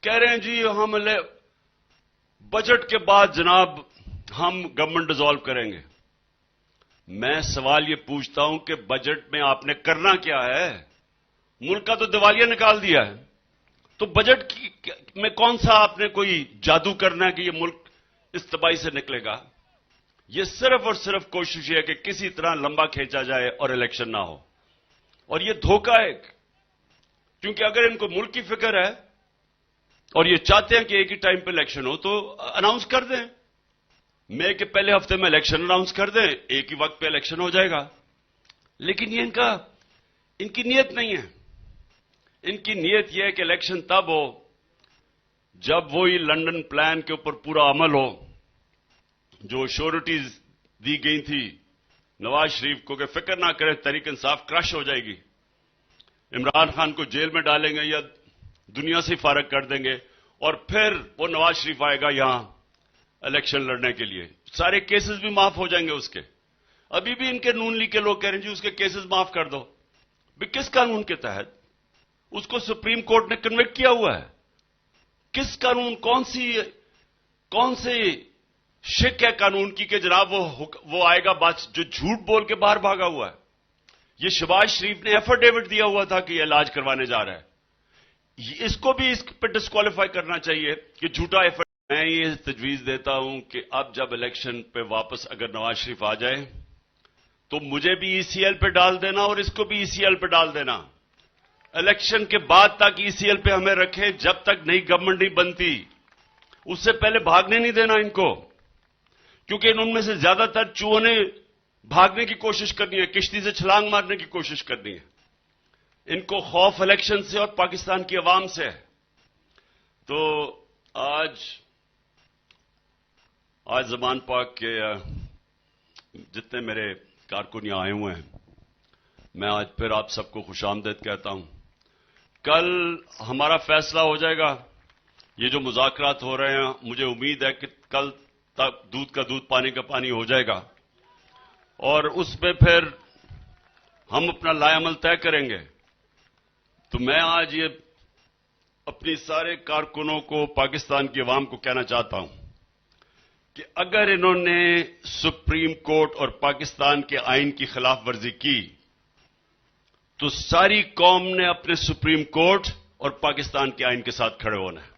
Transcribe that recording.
کہہ رہے ہیں جی ہم بجٹ کے بعد جناب ہم گورنمنٹ ڈیزالو کریں گے. میں سوال یہ پوچھتا ہوں کہ بجٹ میں آپ نے کرنا کیا ہے؟ ملک کا تو دیوالیہ نکال دیا ہے. تو بجٹ میں کون سا آپ نے کوئی جادو کرنا ہے کہ یہ ملک اس تباہی سے نکلے گا؟ یہ صرف اور صرف کوشش ہے کہ کسی طرح لمبا کھینچا جائے اور الیکشن نہ ہو. اور یہ دھوکہ ہے، کیونکہ اگر ان کو ملک کی فکر ہے اور یہ چاہتے ہیں کہ ایک ہی ٹائم پہ الیکشن ہو تو اناؤنس کر دیں. مئی کے پہلے ہفتے میں الیکشن اناؤنس کر دیں، ایک ہی وقت پہ الیکشن ہو جائے گا. لیکن یہ ان کی نیت نہیں ہے. ان کی نیت یہ ہے کہ الیکشن تب ہو جب وہی لنڈن پلان کے اوپر پورا عمل ہو جو شیورٹیز دی گئی تھی نواز شریف کو کہ فکر نہ کرے تحریک انصاف کرش ہو جائے گی، عمران خان کو جیل میں ڈالیں گے یا دنیا سے فارغ کر دیں گے اور پھر وہ نواز شریف آئے گا یہاں الیکشن لڑنے کے لیے. سارے کیسز بھی معاف ہو جائیں گے اس کے. ابھی بھی ان کے نون لیگ کے لوگ کہہ رہے ہیں جی اس کے کیسز معاف کر دو. کس قانون کے تحت؟ اس کو سپریم کورٹ نے کنوکٹ کیا ہوا ہے. کس قانون، کون سی شک ہے قانون کی کہ جناب وہ آئے گا بات جو جھوٹ بول کے باہر بھاگا ہوا ہے؟ یہ شہباز شریف نے ایفیڈیوٹ دیا ہوا تھا کہ یہ علاج کروانے جا رہا ہے. اس کو بھی اس پہ ڈسکوالیفائی کرنا چاہیے کہ جھوٹا ایفیڈیوٹ. میں یہ تجویز دیتا ہوں کہ اب جب الیکشن پہ واپس اگر نواز شریف آ جائے تو مجھے بھی ای سی ایل پہ ڈال دینا اور اس کو بھی ای سی ایل پہ ڈال دینا. الیکشن کے بعد تک ای سی ایل پہ ہمیں رکھے جب تک نئی گورنمنٹ نہیں بنتی. اس سے پہلے بھاگنے نہیں دینا ان کو، کیونکہ ان میں سے زیادہ تر چوہوں نے بھاگنے کی کوشش کرنی ہے، کشتی سے چھلانگ مارنے کی کوشش کرنی ہے. ان کو خوف الیکشن سے اور پاکستان کی عوام سے ہے. تو آج زمان پاک کے جتنے میرے کارکن یہاں آئے ہوئے ہیں، میں آج پھر آپ سب کو خوش آمدید کہتا ہوں. کل ہمارا فیصلہ ہو جائے گا. یہ جو مذاکرات ہو رہے ہیں مجھے امید ہے کہ کل تک دودھ کا دودھ پانی کا پانی ہو جائے گا اور اس پہ پھر ہم اپنا لائے عمل طے کریں گے. تو میں آج یہ اپنی سارے کارکنوں کو، پاکستان کی عوام کو کہنا چاہتا ہوں کہ اگر انہوں نے سپریم کورٹ اور پاکستان کے آئین کی خلاف ورزی کی تو ساری قوم نے اپنے سپریم کورٹ اور پاکستان کے آئین کے ساتھ کھڑے ہونا ہے.